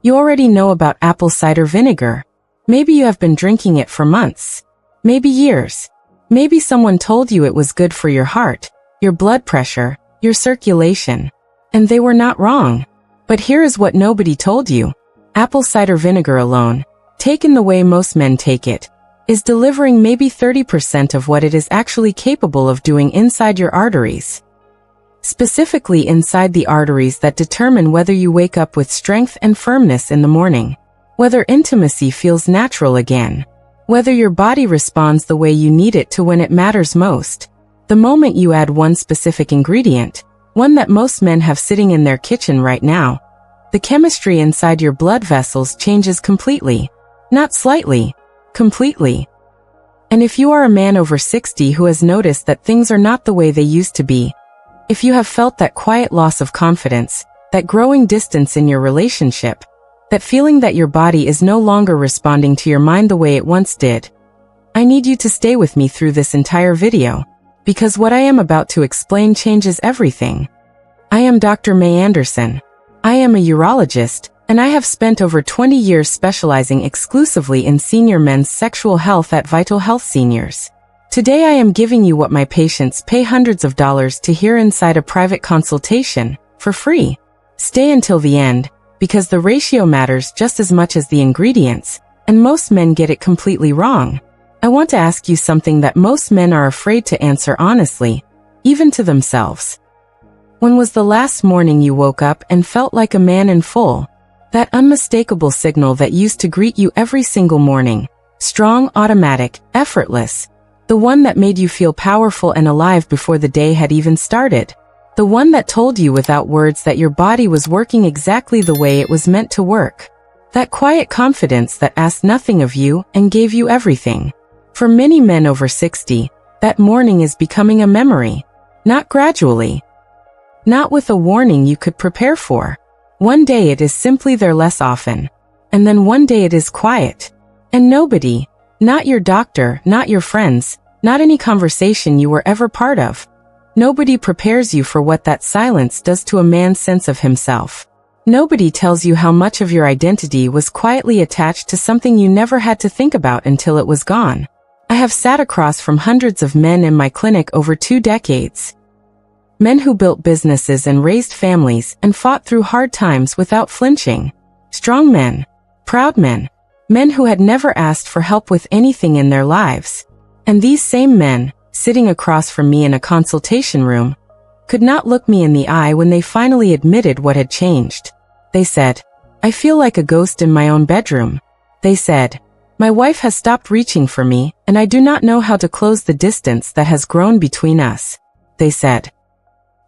You already know about apple cider vinegar. Maybe you have been drinking it for months. Maybe years. Maybe someone told you it was good for your heart, your blood pressure, your circulation. And they were not wrong. But here is what nobody told you. Apple cider vinegar alone, taken the way most men take it, is delivering maybe 30% of what it is actually capable of doing inside your arteries. Specifically inside the arteries that determine whether you wake up with strength and firmness in the morning, whether intimacy feels natural again, whether your body responds the way you need it to when it matters most. The moment you add one specific ingredient, one that most men have sitting in their kitchen right now, the chemistry inside your blood vessels changes completely. Not slightly, completely. And if you are a man over 60 who has noticed that things are not the way they used to be, if you have felt that quiet loss of confidence, that growing distance in your relationship, that feeling that your body is no longer responding to your mind the way it once did, I need you to stay with me through this entire video, because what I am about to explain changes everything. I am Dr. Mei Anderson. I am a urologist, and I have spent over 20 years specializing exclusively in senior men's sexual health at Vital Health Seniors. Today I am giving you what my patients pay hundreds of dollars to hear inside a private consultation, for free. Stay until the end, because the ratio matters just as much as the ingredients, and most men get it completely wrong. I want to ask you something that most men are afraid to answer honestly, even to themselves. When was the last morning you woke up and felt like a man in full? That unmistakable signal that used to greet you every single morning. Strong, automatic, effortless. The one that made you feel powerful and alive before the day had even started. The one that told you without words that your body was working exactly the way it was meant to work. That quiet confidence that asked nothing of you and gave you everything. For many men over 60, that morning is becoming a memory. Not gradually. Not with a warning you could prepare for. One day it is simply there less often. And then one day it is quiet. And nobody, not your doctor, not your friends, not any conversation you were ever part of. Nobody prepares you for what that silence does to a man's sense of himself. Nobody tells you how much of your identity was quietly attached to something you never had to think about until it was gone. I have sat across from hundreds of men in my clinic over 2 decades. Men who built businesses and raised families and fought through hard times without flinching. Strong men. Proud men. Men who had never asked for help with anything in their lives. And these same men, sitting across from me in a consultation room, could not look me in the eye when they finally admitted what had changed. They said, "I feel like a ghost in my own bedroom." They said, "My wife has stopped reaching for me, and I do not know how to close the distance that has grown between us." They said,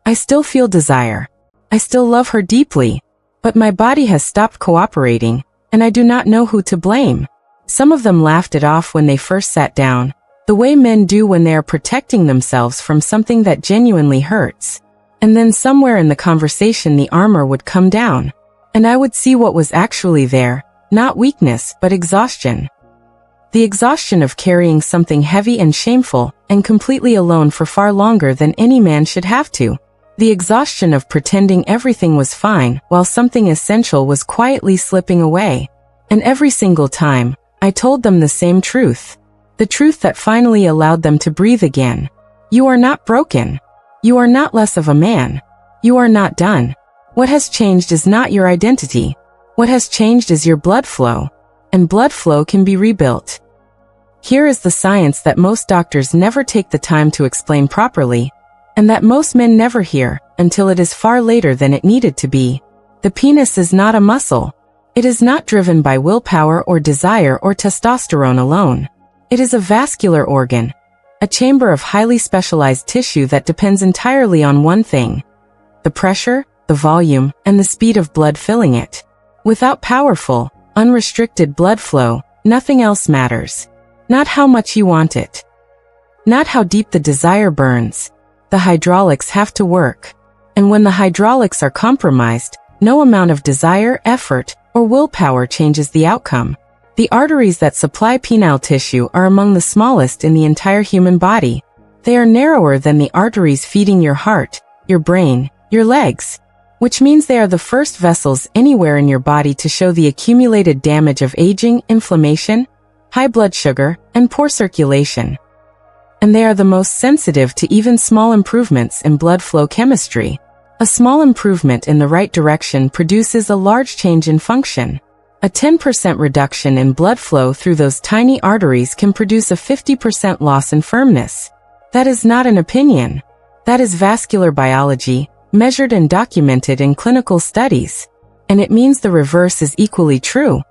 "I still feel desire. I still love her deeply, but my body has stopped cooperating, and I do not know who to blame." Some of them laughed it off when they first sat down, the way men do when they are protecting themselves from something that genuinely hurts. And then somewhere in the conversation the armor would come down, and I would see what was actually there, not weakness but exhaustion. The exhaustion of carrying something heavy and shameful, and completely alone for far longer than any man should have to. The exhaustion of pretending everything was fine while something essential was quietly slipping away. And every single time, I told them the same truth. The truth that finally allowed them to breathe again. You are not broken. You are not less of a man. You are not done. What has changed is not your identity. What has changed is your blood flow. And blood flow can be rebuilt. Here is the science that most doctors never take the time to explain properly, and that most men never hear until it is far later than it needed to be. The penis is not a muscle. It is not driven by willpower or desire or testosterone alone. It is a vascular organ, a chamber of highly specialized tissue that depends entirely on one thing: the pressure, the volume, and the speed of blood filling it. Without powerful, unrestricted blood flow, nothing else matters. Not how much you want it. Not how deep the desire burns. The hydraulics have to work. And when the hydraulics are compromised, no amount of desire, effort, or willpower changes the outcome. The arteries that supply penile tissue are among the smallest in the entire human body. They are narrower than the arteries feeding your heart, your brain, your legs. which means they are the first vessels anywhere in your body to show the accumulated damage of aging, inflammation, high blood sugar, and poor circulation. And they are the most sensitive to even small improvements in blood flow chemistry. A small improvement in the right direction produces a large change in function. A 10% reduction in blood flow through those tiny arteries can produce a 50% loss in firmness. That is not an opinion. That is vascular biology, measured and documented in clinical studies. And it means the reverse is equally true.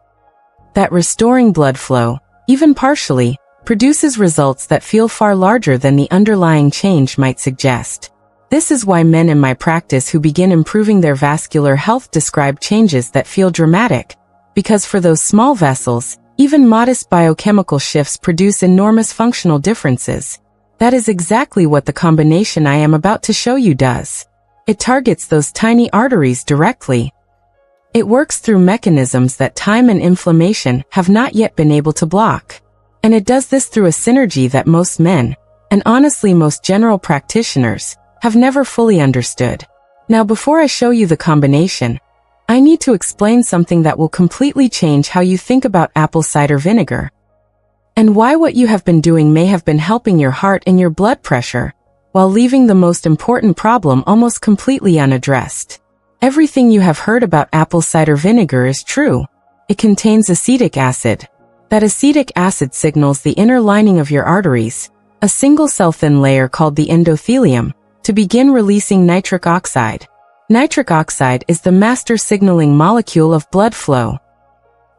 That restoring blood flow, even partially, produces results that feel far larger than the underlying change might suggest. This is why men in my practice who begin improving their vascular health describe changes that feel dramatic, because for those small vessels, even modest biochemical shifts produce enormous functional differences. That is exactly what the combination I am about to show you does. It targets those tiny arteries directly. It works through mechanisms that time and inflammation have not yet been able to block. And it does this through a synergy that most men, and honestly most general practitioners, have never fully understood. Now before I show you the combination, I need to explain something that will completely change how you think about apple cider vinegar. And why what you have been doing may have been helping your heart and your blood pressure, while leaving the most important problem almost completely unaddressed. Everything you have heard about apple cider vinegar is true. It contains acetic acid. That acetic acid signals the inner lining of your arteries, a single-cell thin layer called the endothelium, to begin releasing nitric oxide. Nitric oxide is the master signaling molecule of blood flow.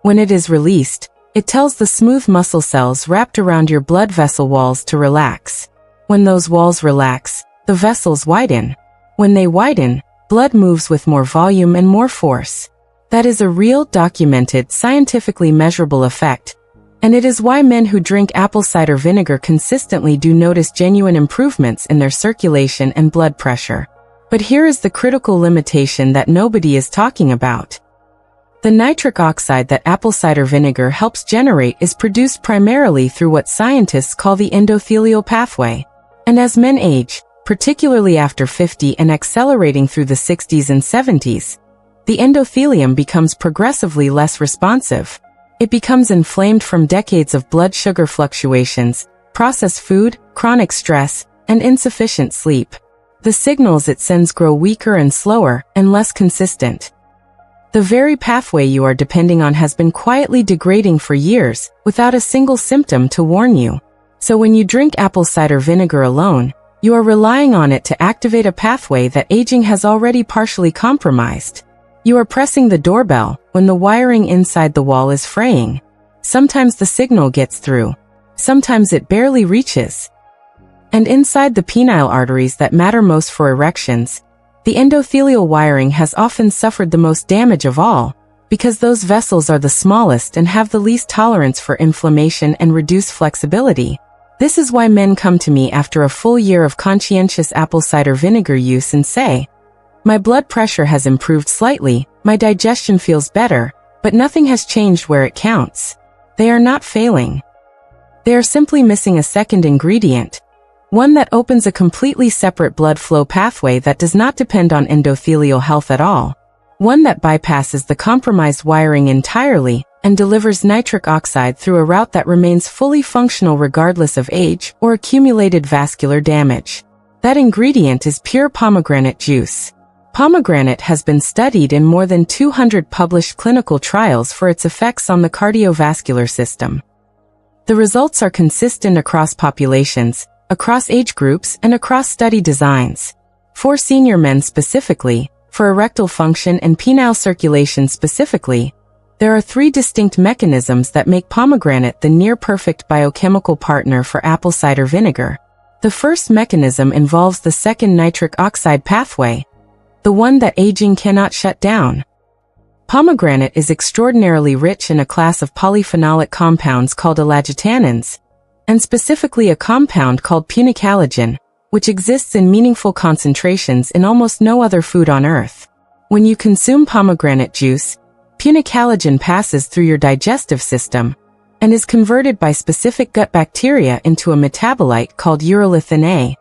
When it is released, it tells the smooth muscle cells wrapped around your blood vessel walls to relax. When those walls relax, the vessels widen. When they widen, blood moves with more volume and more force. That is a real, documented, scientifically measurable effect, and it is why men who drink apple cider vinegar consistently do notice genuine improvements in their circulation and blood pressure. But here is the critical limitation that nobody is talking about. The nitric oxide that apple cider vinegar helps generate is produced primarily through what scientists call the endothelial pathway. And as men age, particularly after 50 and accelerating through the 60s and 70s, the endothelium becomes progressively less responsive. It becomes inflamed from decades of blood sugar fluctuations, processed food, chronic stress, and insufficient sleep. The signals it sends grow weaker and slower, and less consistent. The very pathway you are depending on has been quietly degrading for years, without a single symptom to warn you. So when you drink apple cider vinegar alone, you are relying on it to activate a pathway that aging has already partially compromised. You are pressing the doorbell when the wiring inside the wall is fraying. Sometimes the signal gets through. Sometimes it barely reaches. And inside the penile arteries that matter most for erections, the endothelial wiring has often suffered the most damage of all, because those vessels are the smallest and have the least tolerance for inflammation and reduced flexibility. This is why men come to me after a full year of conscientious apple cider vinegar use and say, "My blood pressure has improved slightly, my digestion feels better, but nothing has changed where it counts." They are not failing. They are simply missing a second ingredient, one that opens a completely separate blood flow pathway that does not depend on endothelial health at all. One that bypasses the compromised wiring entirely and delivers nitric oxide through a route that remains fully functional regardless of age or accumulated vascular damage. That ingredient is pure pomegranate juice. Pomegranate has been studied in more than 200 published clinical trials for its effects on the cardiovascular system. The results are consistent across populations, across age groups, and across study designs. For senior men specifically, for erectile function and penile circulation specifically, there are 3 distinct mechanisms that make pomegranate the near-perfect biochemical partner for apple cider vinegar. The first mechanism involves the second nitric oxide pathway, the one that aging cannot shut down. Pomegranate is extraordinarily rich in a class of polyphenolic compounds called ellagitannins, and specifically a compound called punicalagin, which exists in meaningful concentrations in almost no other food on Earth. When you consume pomegranate juice, punicalagin passes through your digestive system and is converted by specific gut bacteria into a metabolite called urolithin A.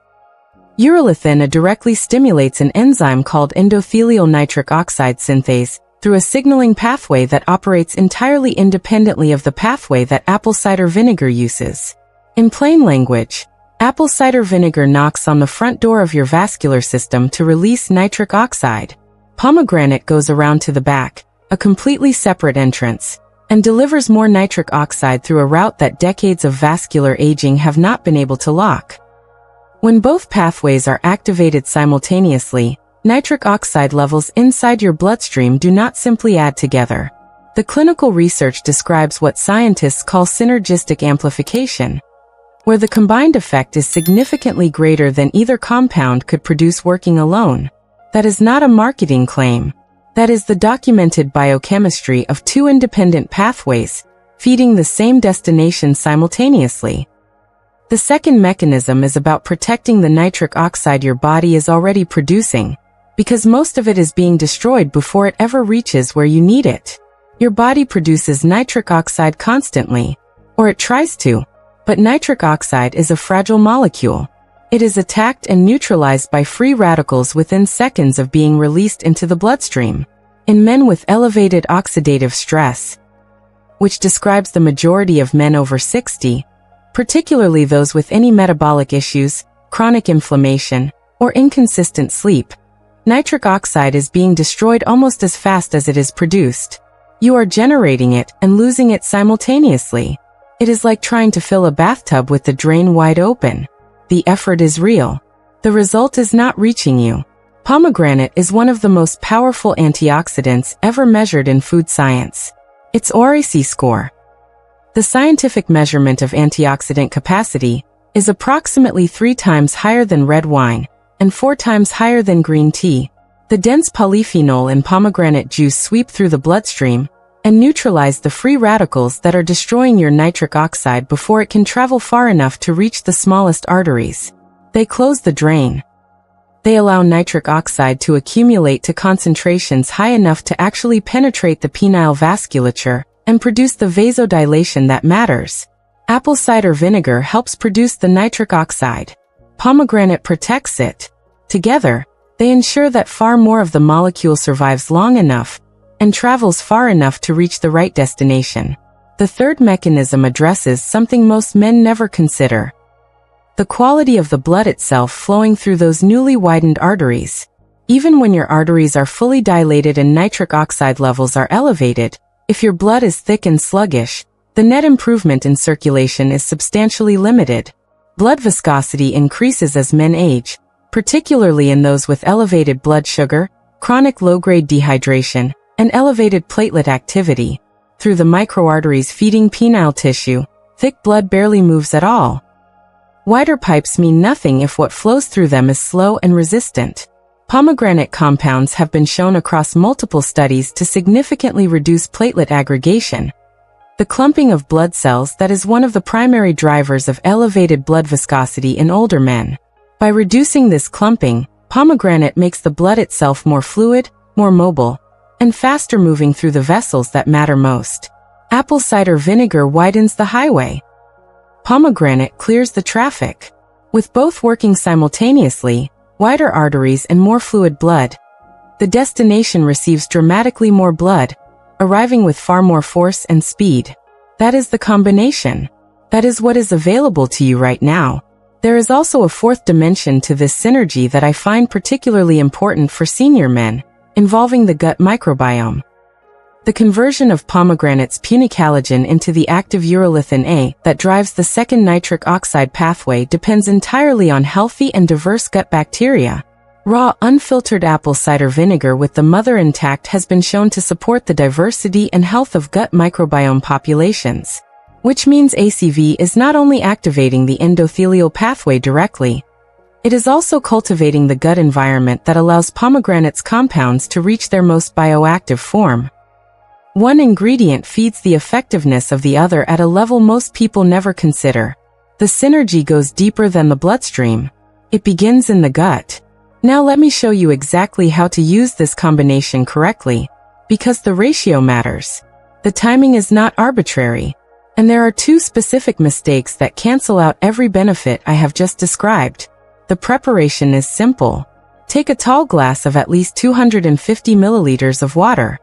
Urolithin directly stimulates an enzyme called endothelial nitric oxide synthase through a signaling pathway that operates entirely independently of the pathway that apple cider vinegar uses. In plain language, apple cider vinegar knocks on the front door of your vascular system to release nitric oxide. Pomegranate goes around to the back, a completely separate entrance, and delivers more nitric oxide through a route that decades of vascular aging have not been able to lock. When both pathways are activated simultaneously, nitric oxide levels inside your bloodstream do not simply add together. The clinical research describes what scientists call synergistic amplification, where the combined effect is significantly greater than either compound could produce working alone. That is not a marketing claim. That is the documented biochemistry of two independent pathways, feeding the same destination simultaneously. The second mechanism is about protecting the nitric oxide your body is already producing, because most of it is being destroyed before it ever reaches where you need it. Your body produces nitric oxide constantly, or it tries to, but nitric oxide is a fragile molecule. It is attacked and neutralized by free radicals within seconds of being released into the bloodstream. In men with elevated oxidative stress, which describes the majority of men over 60, particularly those with any metabolic issues, chronic inflammation, or inconsistent sleep, nitric oxide is being destroyed almost as fast as it is produced. You are generating it and losing it simultaneously. It is like trying to fill a bathtub with the drain wide open. The effort is real. The result is not reaching you. Pomegranate is one of the most powerful antioxidants ever measured in food science. Its ORAC score, the scientific measurement of antioxidant capacity, is approximately 3 times higher than red wine and 4 times higher than green tea. The dense polyphenol in pomegranate juice sweep through the bloodstream and neutralize the free radicals that are destroying your nitric oxide before it can travel far enough to reach the smallest arteries. They close the drain. They allow nitric oxide to accumulate to concentrations high enough to actually penetrate the penile vasculature and produce the vasodilation that matters. Apple cider vinegar helps produce the nitric oxide. Pomegranate protects it. Together, they ensure that far more of the molecule survives long enough and travels far enough to reach the right destination. The third mechanism addresses something most men never consider: the quality of the blood itself flowing through those newly widened arteries. Even when your arteries are fully dilated and nitric oxide levels are elevated, if your blood is thick and sluggish, the net improvement in circulation is substantially limited. Blood viscosity increases as men age, particularly in those with elevated blood sugar, chronic low-grade dehydration, and elevated platelet activity. Through the microarteries feeding penile tissue, thick blood barely moves at all. Wider pipes mean nothing if what flows through them is slow and resistant. Pomegranate compounds have been shown across multiple studies to significantly reduce platelet aggregation, the clumping of blood cells that is one of the primary drivers of elevated blood viscosity in older men. By reducing this clumping, pomegranate makes the blood itself more fluid, more mobile, and faster moving through the vessels that matter most. Apple cider vinegar widens the highway. Pomegranate clears the traffic. With both working simultaneously, wider arteries and more fluid blood, the destination receives dramatically more blood, arriving with far more force and speed. That is the combination. That is what is available to you right now. There is also a fourth dimension to this synergy that I find particularly important for senior men, involving the gut microbiome. The conversion of pomegranate's punicalagin into the active urolithin A that drives the second nitric oxide pathway depends entirely on healthy and diverse gut bacteria. Raw, unfiltered apple cider vinegar with the mother intact has been shown to support the diversity and health of gut microbiome populations, which means ACV is not only activating the endothelial pathway directly, it is also cultivating the gut environment that allows pomegranate's compounds to reach their most bioactive form. One ingredient feeds the effectiveness of the other at a level most people never consider. The synergy goes deeper than the bloodstream. It begins in the gut. Now let me show you exactly how to use this combination correctly, because the ratio matters. The timing is not arbitrary, and there are 2 specific mistakes that cancel out every benefit I have just described. The preparation is simple. Take a tall glass of at least 250 milliliters of water.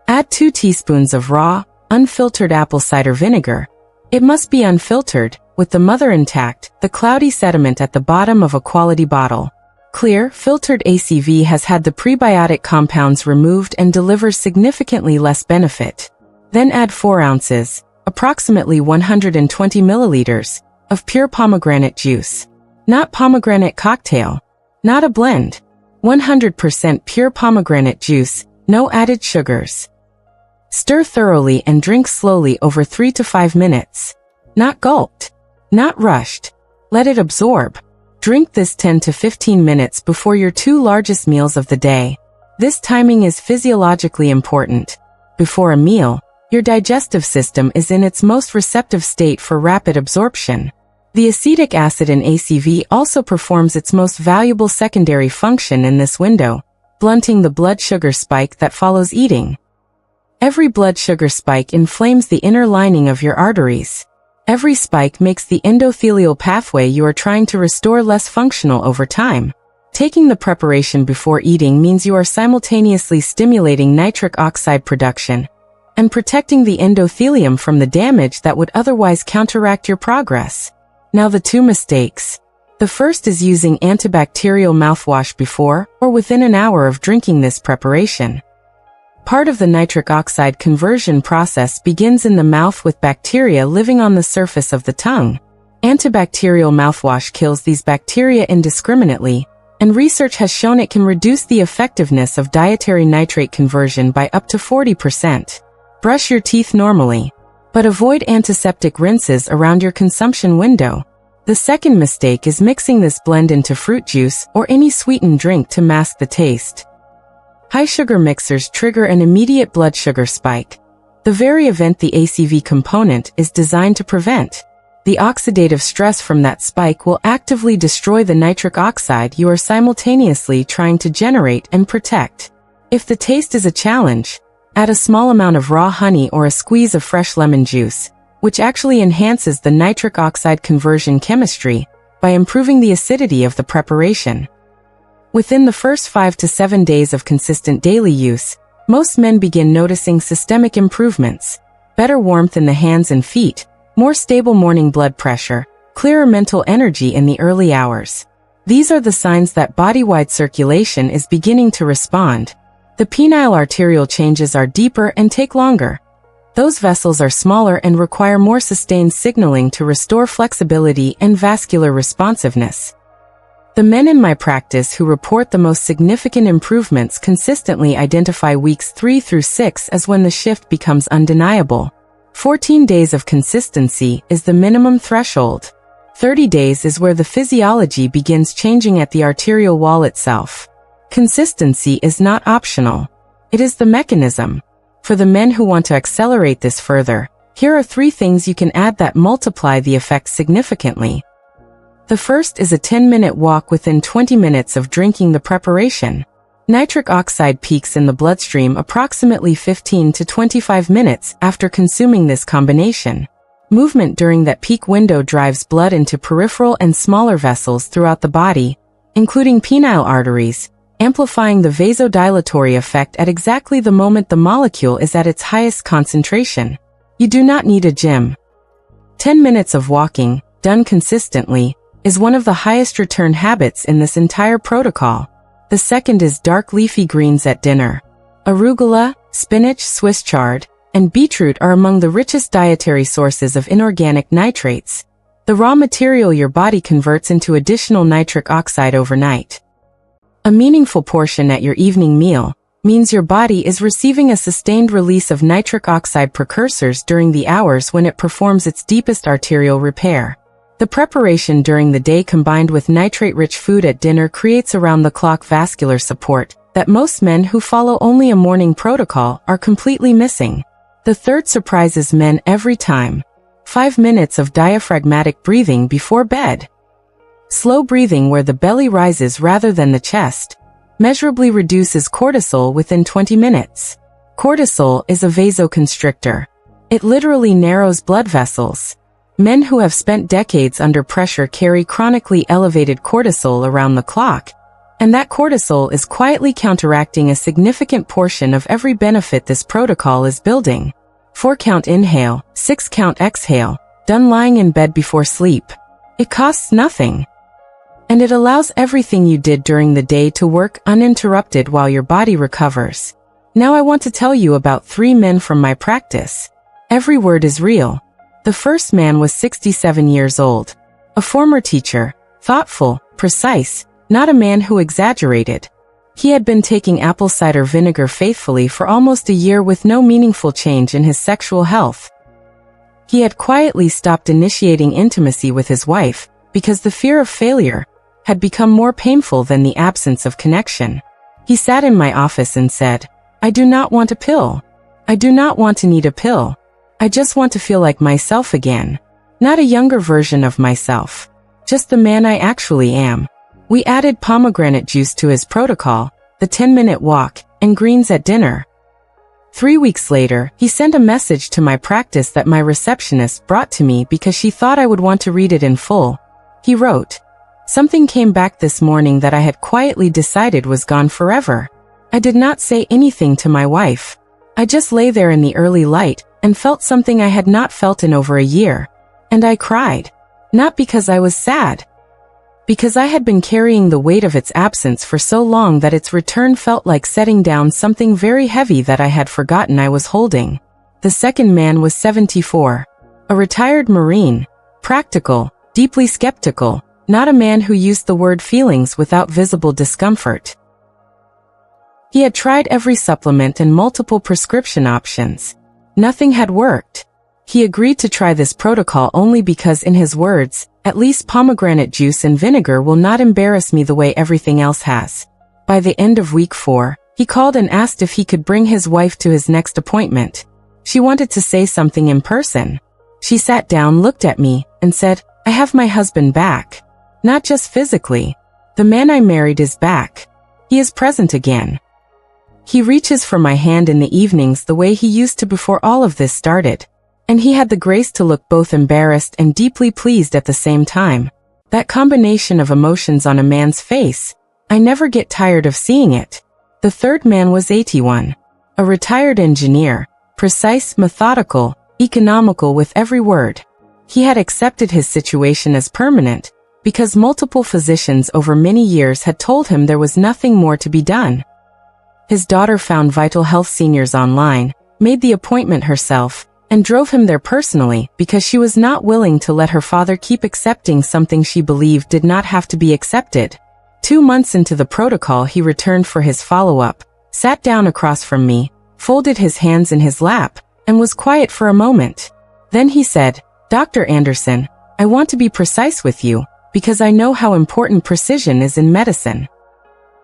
Add 2 teaspoons of raw, unfiltered apple cider vinegar. It must be unfiltered, with the mother intact, the cloudy sediment at the bottom of a quality bottle. Clear, filtered ACV has had the prebiotic compounds removed and delivers significantly less benefit. Then add 4 ounces, approximately 120 milliliters, of pure pomegranate juice. Not pomegranate cocktail. Not a blend. 100% pure pomegranate juice, no added sugars. Stir thoroughly and drink slowly over 3 to 5 minutes. Not gulped. Not rushed. Let it absorb. Drink this 10 to 15 minutes before your 2 largest meals of the day. This timing is physiologically important. Before a meal, your digestive system is in its most receptive state for rapid absorption. The acetic acid in ACV also performs its most valuable secondary function in this window, blunting the blood sugar spike that follows eating. Every blood sugar spike inflames the inner lining of your arteries. Every spike makes the endothelial pathway you are trying to restore less functional over time. Taking the preparation before eating means you are simultaneously stimulating nitric oxide production and protecting the endothelium from the damage that would otherwise counteract your progress. Now the 2 mistakes. The first is using antibacterial mouthwash before or within an hour of drinking this preparation. Part of the nitric oxide conversion process begins in the mouth with bacteria living on the surface of the tongue. Antibacterial mouthwash kills these bacteria indiscriminately, and research has shown it can reduce the effectiveness of dietary nitrate conversion by up to 40%. Brush your teeth normally, but avoid antiseptic rinses around your consumption window. The second mistake is mixing this blend into fruit juice or any sweetened drink to mask the taste. High sugar mixers trigger an immediate blood sugar spike, the very event the ACV component is designed to prevent. The oxidative stress from that spike will actively destroy the nitric oxide you are simultaneously trying to generate and protect. If the taste is a challenge, add a small amount of raw honey or a squeeze of fresh lemon juice, which actually enhances the nitric oxide conversion chemistry by improving the acidity of the preparation. Within the first 5 to 7 days of consistent daily use, most men begin noticing systemic improvements: better warmth in the hands and feet, more stable morning blood pressure, clearer mental energy in the early hours. These are the signs that body-wide circulation is beginning to respond. The penile arterial changes are deeper and take longer. Those vessels are smaller and require more sustained signaling to restore flexibility and vascular responsiveness. The men in my practice who report the most significant improvements consistently identify weeks 3 through 6 as when the shift becomes undeniable. 14 days of consistency is the minimum threshold. 30 days is where the physiology begins changing at the arterial wall itself. Consistency is not optional. It is the mechanism. For the men who want to accelerate this further, here are 3 things you can add that multiply the effect significantly. The first is a 10-minute walk within 20 minutes of drinking the preparation. Nitric oxide peaks in the bloodstream approximately 15 to 25 minutes after consuming this combination. Movement during that peak window drives blood into peripheral and smaller vessels throughout the body, including penile arteries, amplifying the vasodilatory effect at exactly the moment the molecule is at its highest concentration. You do not need a gym. 10 minutes of walking, done consistently, is one of the highest return habits in this entire protocol. The second is dark leafy greens at dinner. Arugula, spinach, Swiss chard, and beetroot are among the richest dietary sources of inorganic nitrates, the raw material your body converts into additional nitric oxide overnight. A meaningful portion at your evening meal means your body is receiving a sustained release of nitric oxide precursors during the hours when it performs its deepest arterial repair. The preparation during the day combined with nitrate-rich food at dinner creates around-the-clock vascular support that most men who follow only a morning protocol are completely missing. The third surprises men every time. 5 minutes of diaphragmatic breathing before bed. Slow breathing where the belly rises rather than the chest measurably reduces cortisol within 20 minutes. Cortisol is a vasoconstrictor. It literally narrows blood vessels. Men who have spent decades under pressure carry chronically elevated cortisol around the clock, and that cortisol is quietly counteracting a significant portion of every benefit this protocol is building. 4-count inhale, 6-count exhale, done lying in bed before sleep. It costs nothing. And it allows everything you did during the day to work uninterrupted while your body recovers. Now I want to tell you about 3 men from my practice. Every word is real. The first man was 67 years old. A former teacher, thoughtful, precise, not a man who exaggerated. He had been taking apple cider vinegar faithfully for almost a year with no meaningful change in his sexual health. He had quietly stopped initiating intimacy with his wife because the fear of failure had become more painful than the absence of connection. He sat in my office and said, "I do not want a pill. I do not want to need a pill. I just want to feel like myself again. Not a younger version of myself. Just the man I actually am." We added pomegranate juice to his protocol, the 10-minute walk, and greens at dinner. 3 weeks later, he sent a message to my practice that my receptionist brought to me because she thought I would want to read it in full. He wrote, "Something came back this morning that I had quietly decided was gone forever." I did not say anything to my wife. I just lay there in the early light and felt something I had not felt in over a year. And I cried. Not because I was sad. Because I had been carrying the weight of its absence for so long that its return felt like setting down something very heavy that I had forgotten I was holding. The second man was 74. A retired Marine. Practical, deeply skeptical, not a man who used the word feelings without visible discomfort. He had tried every supplement and multiple prescription options. Nothing had worked. He agreed to try this protocol only because, in his words, "At least pomegranate juice and vinegar will not embarrass me the way everything else has." By the end of week 4, he called and asked if he could bring his wife to his next appointment. She wanted to say something in person. She sat down, looked at me, and said, "I have my husband back. Not just physically. The man I married is back. He is present again. He reaches for my hand in the evenings the way he used to before all of this started. And he had the grace to look both embarrassed and deeply pleased at the same time. That combination of emotions on a man's face, I never get tired of seeing it." The third man was 81. A retired engineer, precise, methodical, economical with every word. He had accepted his situation as permanent, because multiple physicians over many years had told him there was nothing more to be done. His daughter found Vital Health Seniors online, made the appointment herself, and drove him there personally because she was not willing to let her father keep accepting something she believed did not have to be accepted. 2 months into the protocol, he returned for his follow-up, sat down across from me, folded his hands in his lap, and was quiet for a moment. Then he said, "Dr. Anderson, I want to be precise with you, because I know how important precision is in medicine.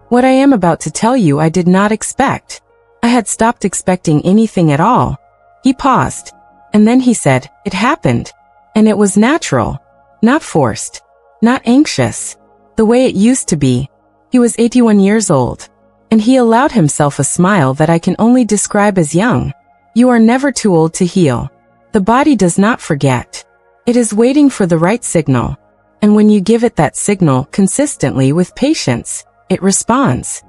What I am about to tell you I did not expect. I had stopped expecting anything at all." He paused, and then he said, "It happened. And it was natural. Not forced. Not anxious. The way it used to be." He was 81 years old, and he allowed himself a smile that I can only describe as young. You are never too old to heal. The body does not forget. It is waiting for the right signal. And when you give it that signal consistently with patience, it responds.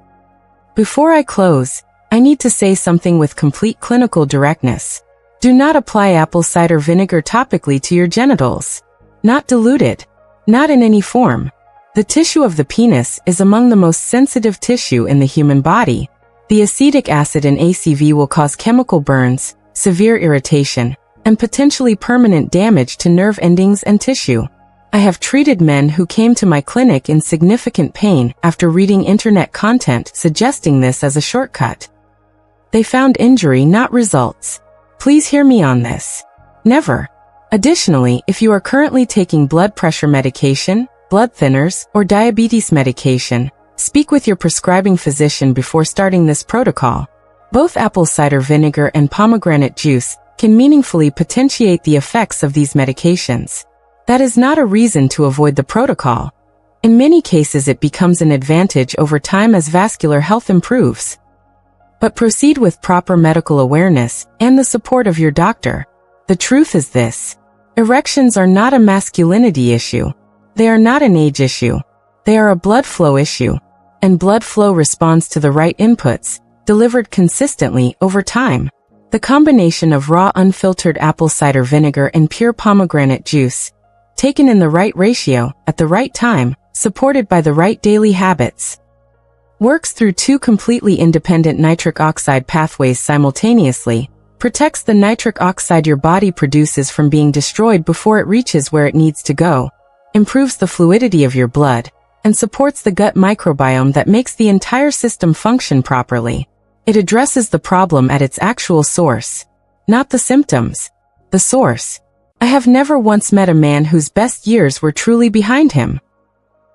Before I close, I need to say something with complete clinical directness. Do not apply apple cider vinegar topically to your genitals. Not diluted. Not in any form. The tissue of the penis is among the most sensitive tissue in the human body. The acetic acid in ACV will cause chemical burns, severe irritation, and potentially permanent damage to nerve endings and tissue. I have treated men who came to my clinic in significant pain after reading internet content suggesting this as a shortcut. They found injury, not results. Please hear me on this. Never. Additionally, if you are currently taking blood pressure medication, blood thinners, or diabetes medication, speak with your prescribing physician before starting this protocol. Both apple cider vinegar and pomegranate juice can meaningfully potentiate the effects of these medications. That is not a reason to avoid the protocol. In many cases, it becomes an advantage over time as vascular health improves. But proceed with proper medical awareness and the support of your doctor. The truth is this. Erections are not a masculinity issue. They are not an age issue. They are a blood flow issue. And blood flow responds to the right inputs, delivered consistently over time. The combination of raw unfiltered apple cider vinegar and pure pomegranate juice, taken in the right ratio, at the right time, supported by the right daily habits, works through two completely independent nitric oxide pathways simultaneously, protects the nitric oxide your body produces from being destroyed before it reaches where it needs to go, improves the fluidity of your blood, and supports the gut microbiome that makes the entire system function properly. It addresses the problem at its actual source, not the symptoms. The source. I have never once met a man whose best years were truly behind him.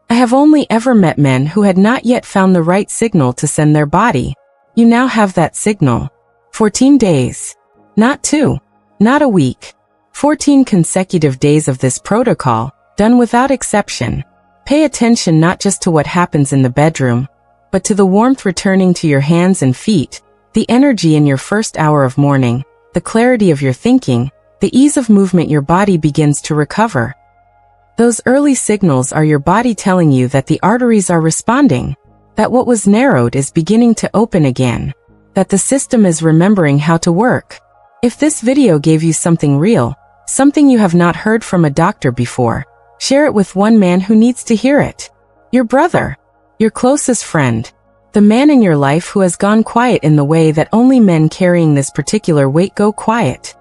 I have only ever met men who had not yet found the right signal to send their body. You now have that signal. 14 days. Not 2. Not a week. 14 consecutive days of this protocol, done without exception. Pay attention not just to what happens in the bedroom, but to the warmth returning to your hands and feet, the energy in your first hour of morning, the clarity of your thinking, the ease of movement your body begins to recover. Those early signals are your body telling you that the arteries are responding, that what was narrowed is beginning to open again, that the system is remembering how to work. If this video gave you something real, something you have not heard from a doctor before, share it with one man who needs to hear it. Your brother, your closest friend, the man in your life who has gone quiet in the way that only men carrying this particular weight go quiet.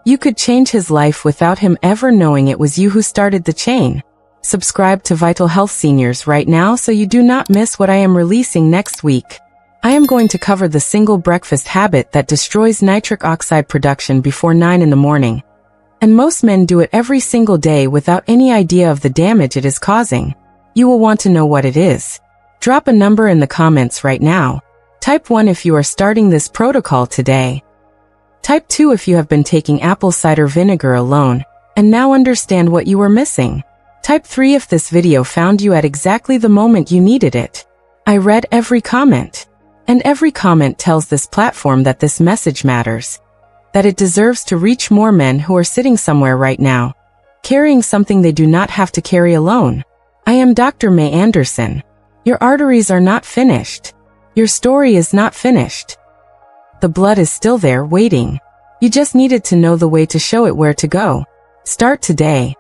You could change his life without him ever knowing it was you who started the chain. Subscribe to Vital Health Seniors right now so you do not miss what I am releasing next week. I am going to cover the single breakfast habit that destroys nitric oxide production before 9 in the morning. And most men do it every single day without any idea of the damage it is causing. You will want to know what it is. Drop a number in the comments right now. Type 1 if you are starting this protocol today. Type 2 if you have been taking apple cider vinegar alone, and now understand what you were missing. Type 3 if this video found you at exactly the moment you needed it. I read every comment. And every comment tells this platform that this message matters. That it deserves to reach more men who are sitting somewhere right now, carrying something they do not have to carry alone. I am Dr. Mei Anderson. Your arteries are not finished. Your story is not finished. The blood is still there waiting. You just needed to know the way to show it where to go. Start today.